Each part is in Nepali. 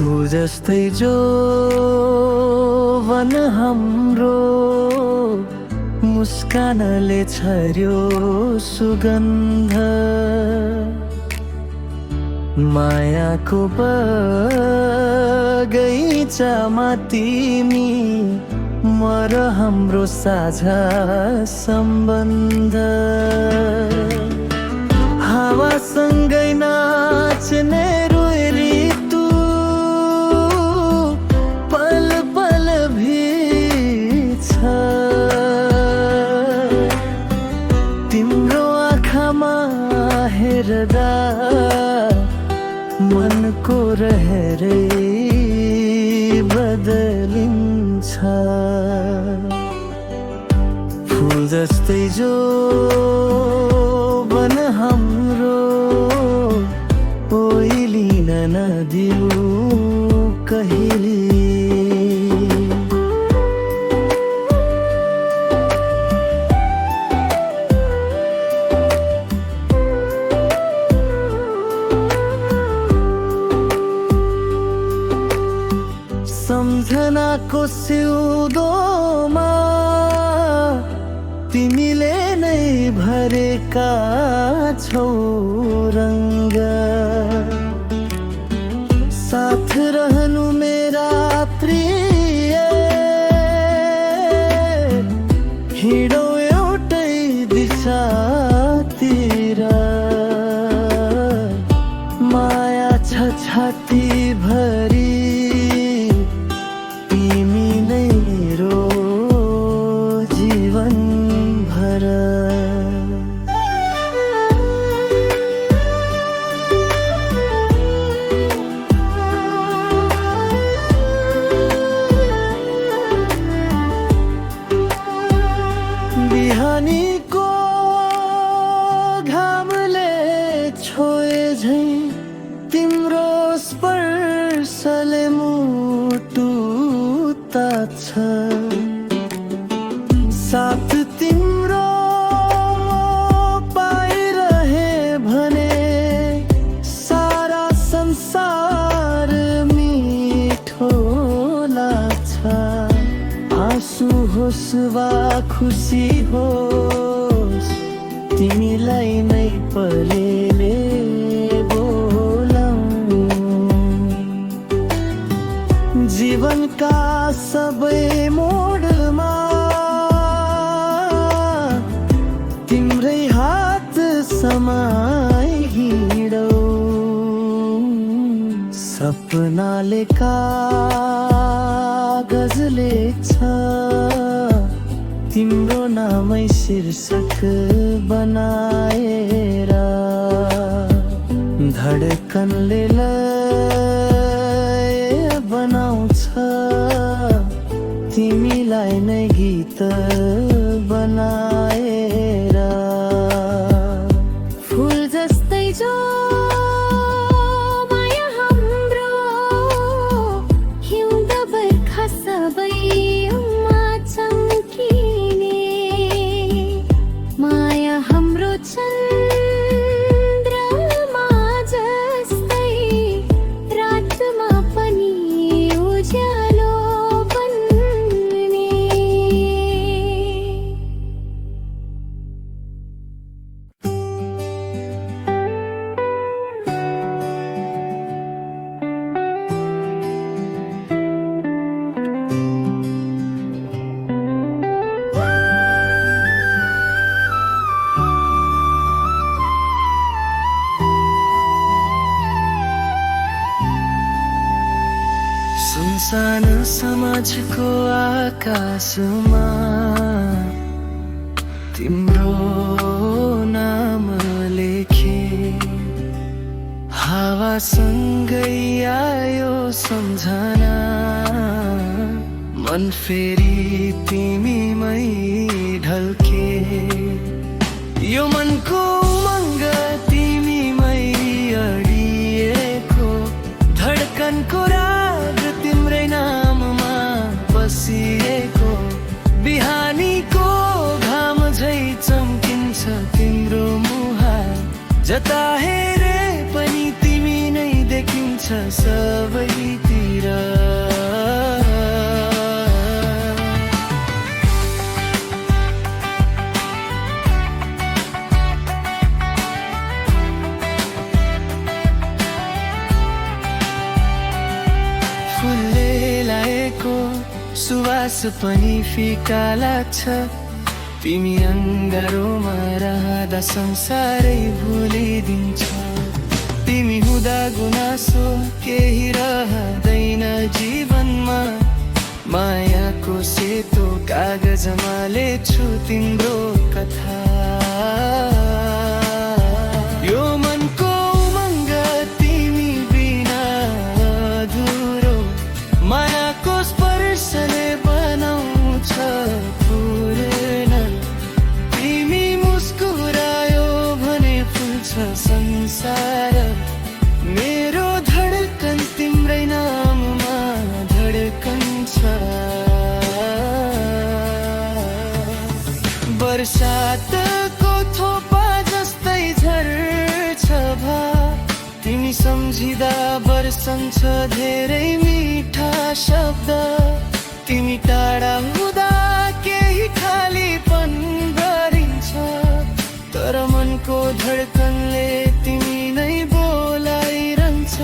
फूल जस्तै जो वन हाम्रो मुस्कानले छर्यो सुगन्ध मायाको बगैँचामा तिमी म र हाम्रो साझा सम्बन्ध हावासँगै नाच्ने रोए ऋतु पल पल भिज्छ तिम्रो आँखामा हेर्दा मनको रहेरै बदलिन्छ फूल जस्तै जो वन हाम्रो ओइलिन नदिऊ कहिले सम्झनाको सिउँदोमा तिमीले नै भरेका छौ रङ्ग साथ रहनु मेरा प्रिय हिँडौ एउटै दिशातिर माया छ छाती भरी बिहानीको घामले छोए झै तिम्रो स्पर्शले मुटु तात्छ साथ तिम्रो पाइरहे भने सारा संसार मिठो लाग्छ आँसु होस् वा खुसी होस् तिमीलाई नै पलेले बोलाऊ जीवनका सबै मोडमा तिम्रै हात समाई हिँडौ सपनाले कागज लेख्छ तिम्रो नामै शीर्षक बनाएर धडकनले लय बनाउँछ तिमीलाई नै गीत बनाएर फूल जस्तै जो माया हाम्रो हिउँद बर्खा सबैमा चम्किने माया हाम्रो चन्द्रमा जस्तै रातमा पनि उज्यालो बन्ने सुनसान समाजको आकाशमा तिम्रो नाम लेखे हावासँगै आयो सम्झना मन फेरि तिमीमै ढल्के यो मनको उमङ्ग तिमीमै अडिएको धडकनको राग तिम्रै नाममा बसिएको बिहानीको घाम झै चम्किन्छ तिम्रो मुहार जता हेरे पनि तिमी नै देखिन्छ सबैतिर सुवास पनि फिका लाग्छ तिमी अङ्गारोमा रहँदा संसारै भुलिदिन्छ तिमी हुँदा गुनासो केही रहँदैन जीवनमा मायाको सेतो कागजमा लेख्छु तिम्रो कथा यो मनको उमङ्ग तिमी बिना अधुरो मायाको स्पर्शले बनाउँछ पूर्ण तिमी मुस्कुरायो भने फुल्छ संसार मेरो धडकन तिम्रै नाममा धडकन्छ बर्सातको थोपा जस्तै झर्छ भा तिमी सम्झिँदा बर्सन्छ धेरै मिठा शब्द तिमी टाढा हुँदा केही खालीपन गरिन्छ तर मनको धडकनले तिमी नै बोलाइरहन्छ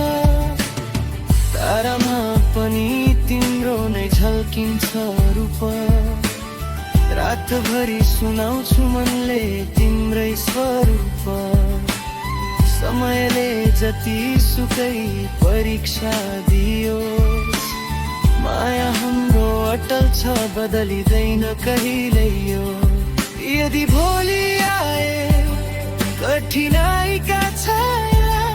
तारामा पनि तिम्रो नै झल्किन्छ रूप रातभरि सुनाउँछु मनले तिम्रै स्वरूप समयले जति सुकै परीक्षा दियोस् माया हाम्रो अटल छ बदलिँदैन कहिल्यै यो यदि भोलि आए कठिनाइका छाया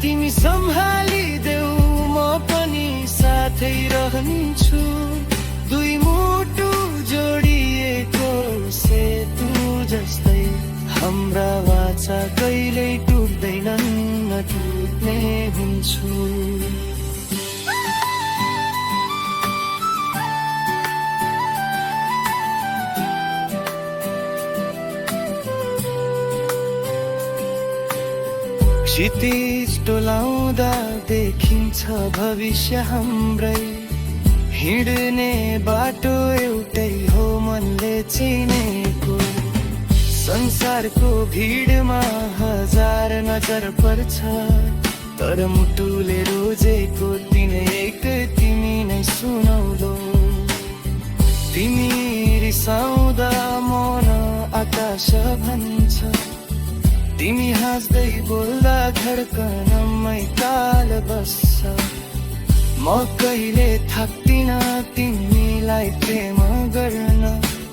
तिमी सम्हालिदेऊ म पनि साथै रहन्छु दुई मुटु जोडिएको सेतु जस्तै हाम्रा वाचा कहिल्यै टुट्दैनन् नटुट्ने हुन्छु क्षितिज डोलाउँदा देखिन्छ भविष्य हाम्रै हिँड्ने बाटो एउटै हो मनले चिनेको संसारको भिडमा हजार नजर पर्छ तर मुटुले रोजेको तिनै एक तिमी नै सुनौलो तिमी रिसाउँदा मन आकाश भन्छ तिमी हाँस्दै बोल्दा धडकनमै ताल बस्छ म कहिले थाक्दिन तिमीलाई प्रेम गर्न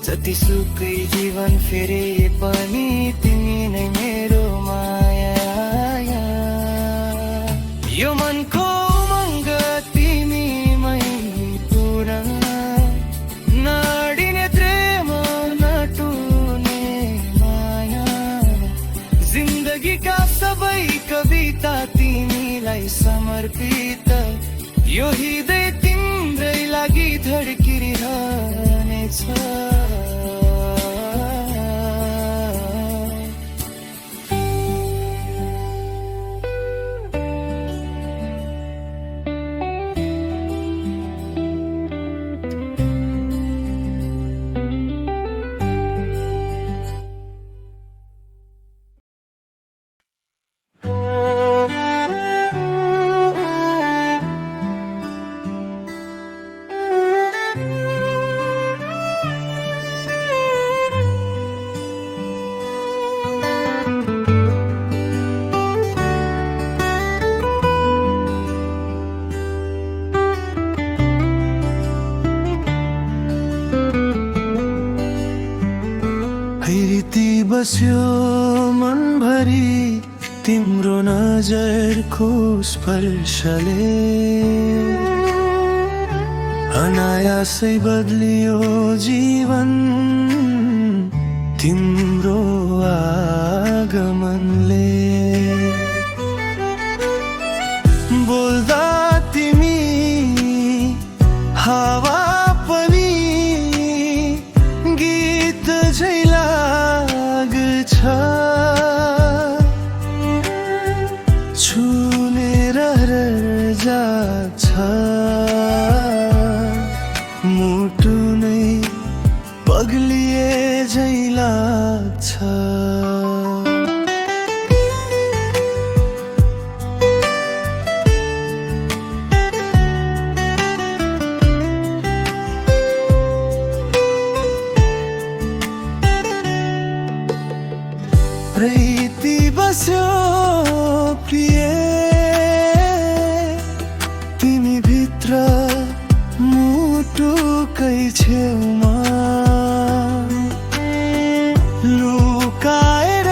जतिसुकै जीवन फेरे पनि तिमी नै मेरो माया यो मनको उमङ्ग तिमीमै पूर्ण नडिने प्रेम नटुट्ने माया जिन्दगीका सबै कविता तिमीलाई समर्पित यो हृदय तिम्रै लागि धड्किरहनेछ बस्यो मनभरि तिम्रो नजरको स्पर्शले अनायासै बदलियो जीवन तिम्रो आगमनले बोल्दा तिमी हावा पनि गीत झै लाग्छ छुनेर जान्छ मुटु नै पग्लिए झै लाग्छ छेउमा लुकाएर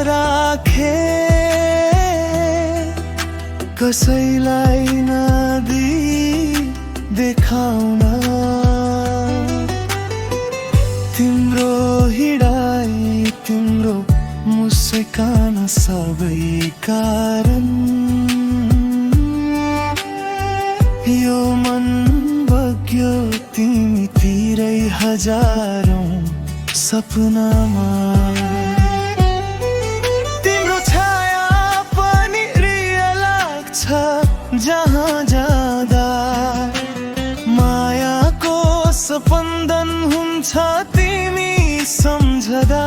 राखे, कसैलाई नदी देखाउन। तिम्रो हिँडाइ तिम्रो मुस्कान सबै कारण यो मन बग्यो तिमीतिरै हजारौं सपनामा। तिम्रो छाया पनि प्रिय लाग्छ जहाँ जाँदा, मायाको स्पन्दन हुन्छ तिमी सम्झदा।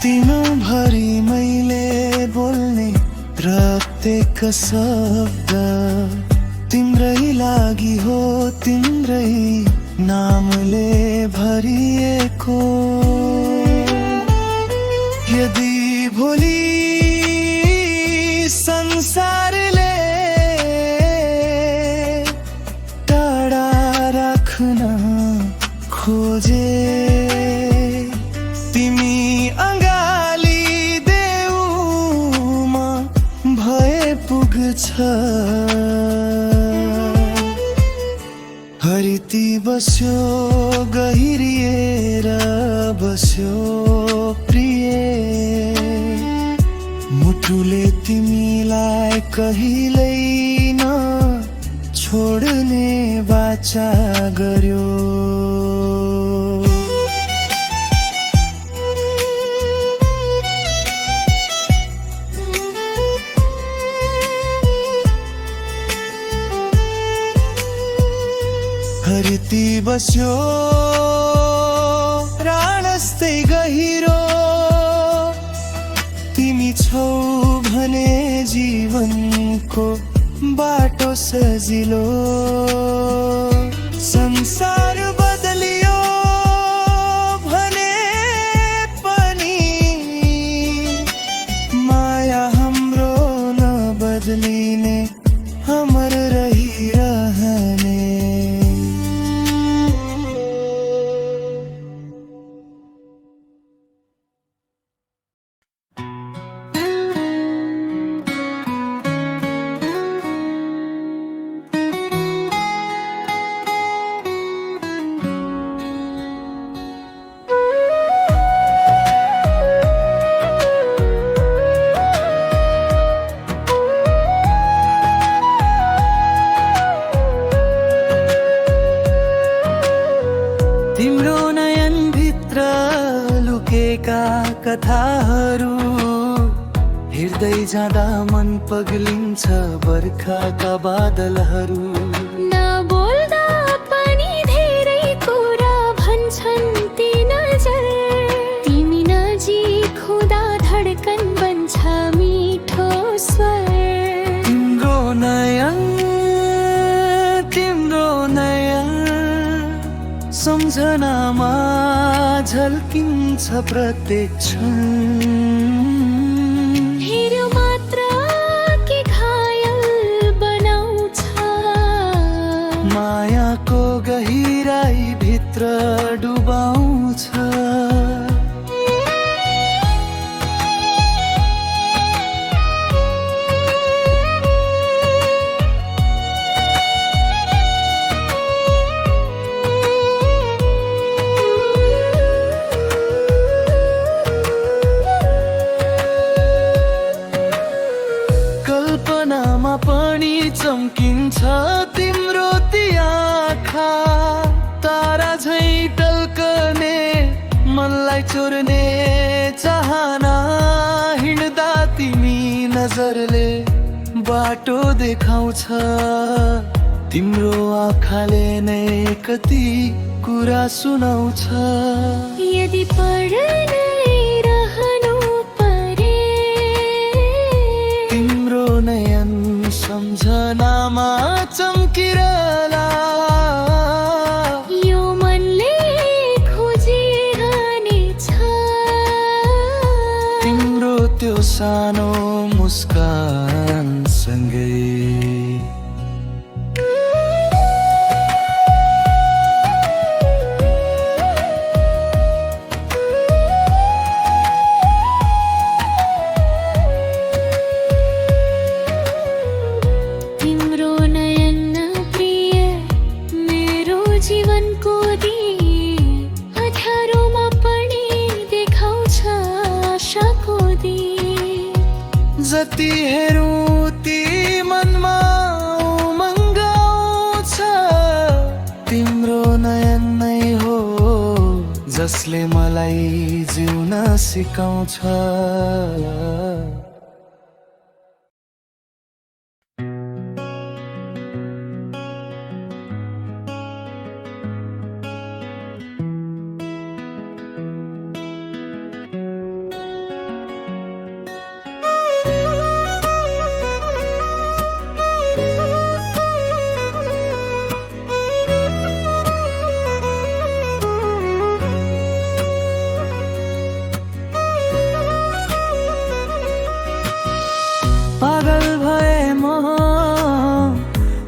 दिनभरि मैले बोल्ने प्रत्येक शब्द तिम्रै लागि हो, तिम्रै नामले भरिएको। यदि भोलि संसारले टाढा राख्न खोजे, तिमी अँगाली देउमा भए पुग्छ। हरिती बस्यो गहिरिएर बस्यो प्रिय, मुटुले तिमीलाई कहिल्यै न छोड्ने वाचा गर्यो। हरिती बस्यो राणस्तै गहिरो, तिमी छौ भने जीवनको बाटो सजिलो। संसार बदलियो भने पनि माया हाम्रो नबदलिने अमर रहिरहने। तिम्रो नयन भित्र लुकेका कथाहरू हेर्दै जाँदा मन पग्लिन्छ बर्खाका बादलहरू। नबोल्दा पनि धेरै कुरा भन्छन् ती नजर, तिमी नजिक हुँदा धड्कन बन्छ मिठो स्वर। तिम्रो नयन सम्झनामा झल्किन्छ प्रत्येक क्षण। हेर्यो मात्र के घायल बनाउँछ, मायाको गहिराई भित्र डुबाउँछ। कल्पनामा पनि चम्किन्छ तिम्रो ती आँखा, तारा झैं टल्कने मनलाई चोर्ने चाहना। हिँड्दा तिमी नजरले बाटो देखाउँछ, तिम्रो आँखाले नै कति कुरा सुनाउँछ। यदि पढ्नै रहनु परे, तिम्रो नयन सम्झनामा चम्किरहला। यो मनले जति हेरौँ ती मनमा उमङ्ग आउँछ। तिम्रो नयन नै हो जसले मलाई जिउन सिकाउँछ। पागल भए म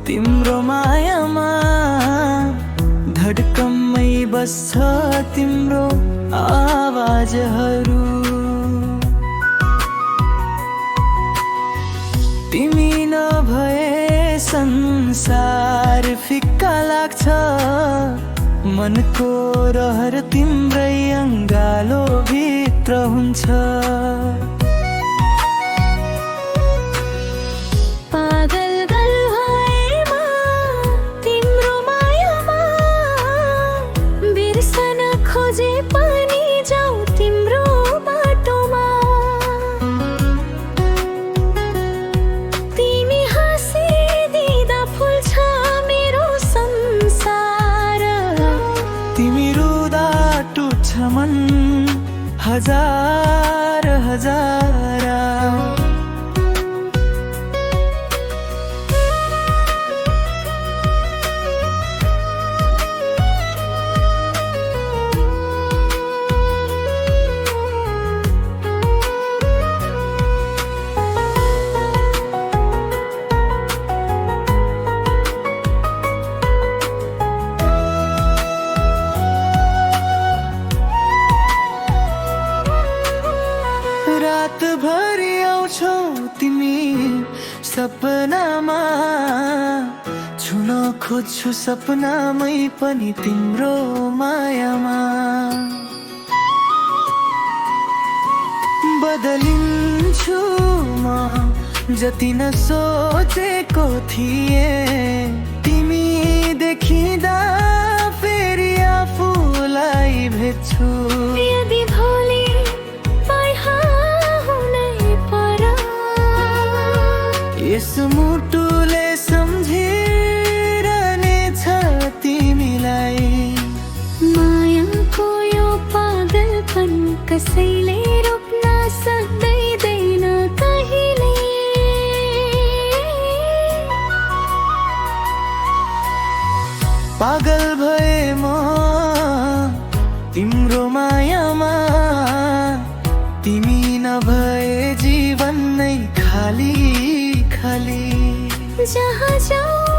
तिम्रो मायामा, धड्कनमै बस्छ तिम्रो आवाजहरू। तिमी नभए संसार फिक्का लाग्छ। मनको रहर तिम्रै अङ्गालो भित्र हुन्छ। मन हजार हजार रातभरि आउँछौ तिमी सपनामा। छुन खोज्छु सपनामै पनि तिम्रो मायामा। बदलिन्छु म जति न सोचेको थिएँ। तिमी देखिँदा फेरि आफूलाई भेट्छु। यदि भोलि यस मुटुले सम्झिरहनेछ तिमीलाई। मायाको यो पागलपन कसैले रोक्न सक्दैन कहिले। पागल भए म तिम्रो मायामा। तिमी नभए जीवन नै खाली खाली। जहाँ जाऊ